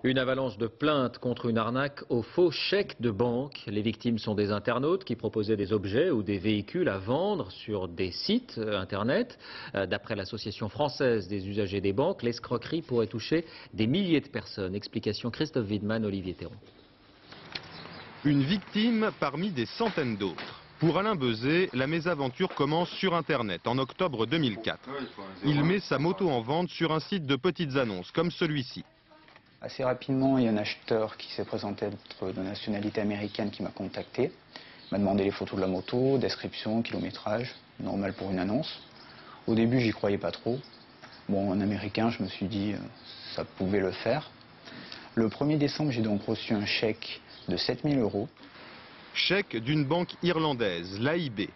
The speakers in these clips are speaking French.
Une avalanche de plaintes contre une arnaque aux faux chèques de banque. Les victimes sont des internautes qui proposaient des objets ou des véhicules à vendre sur des sites internet. D'après l'Association française des usagers des banques, l'escroquerie pourrait toucher des milliers de personnes. Explication Christophe Widman, Olivier Théron. Une victime parmi des centaines d'autres. Pour Alain Bezet, la mésaventure commence sur Internet en octobre 2004. Il met sa moto en vente sur un site de petites annonces comme celui-ci. Assez rapidement, il y a un acheteur qui s'est présenté être de nationalité américaine qui m'a contacté. Il m'a demandé les photos de la moto, description, kilométrage, normal pour une annonce. Au début, j'y croyais pas trop. Bon, en américain, je me suis dit ça pouvait le faire. Le 1er décembre, j'ai donc reçu un chèque de 7 000 €. Chèque d'une banque irlandaise, l'AIB.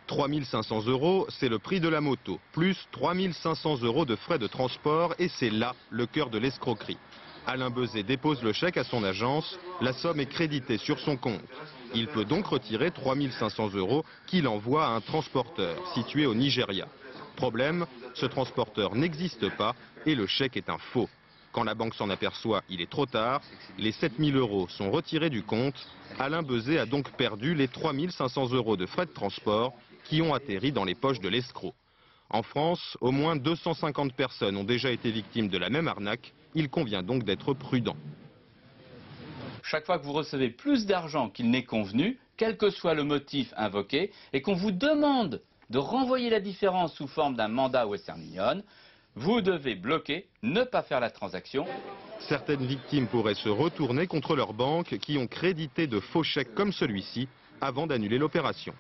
3 500 €, c'est le prix de la moto, plus 3 500 € de frais de transport, et c'est là le cœur de l'escroquerie. Alain Bezet dépose le chèque à son agence, la somme est créditée sur son compte. Il peut donc retirer 3 500 € qu'il envoie à un transporteur situé au Nigeria. Problème, ce transporteur n'existe pas et le chèque est un faux. Quand la banque s'en aperçoit, il est trop tard. Les 7 000 € sont retirés du compte. Alain Bezet a donc perdu les 3 500 € de frais de transport qui ont atterri dans les poches de l'escroc. En France, au moins 250 personnes ont déjà été victimes de la même arnaque. Il convient donc d'être prudent. Chaque fois que vous recevez plus d'argent qu'il n'est convenu, quel que soit le motif invoqué, et qu'on vous demande de renvoyer la différence sous forme d'un mandat Western Union, vous devez bloquer, ne pas faire la transaction. Certaines victimes pourraient se retourner contre leurs banques qui ont crédité de faux chèques comme celui-ci avant d'annuler l'opération.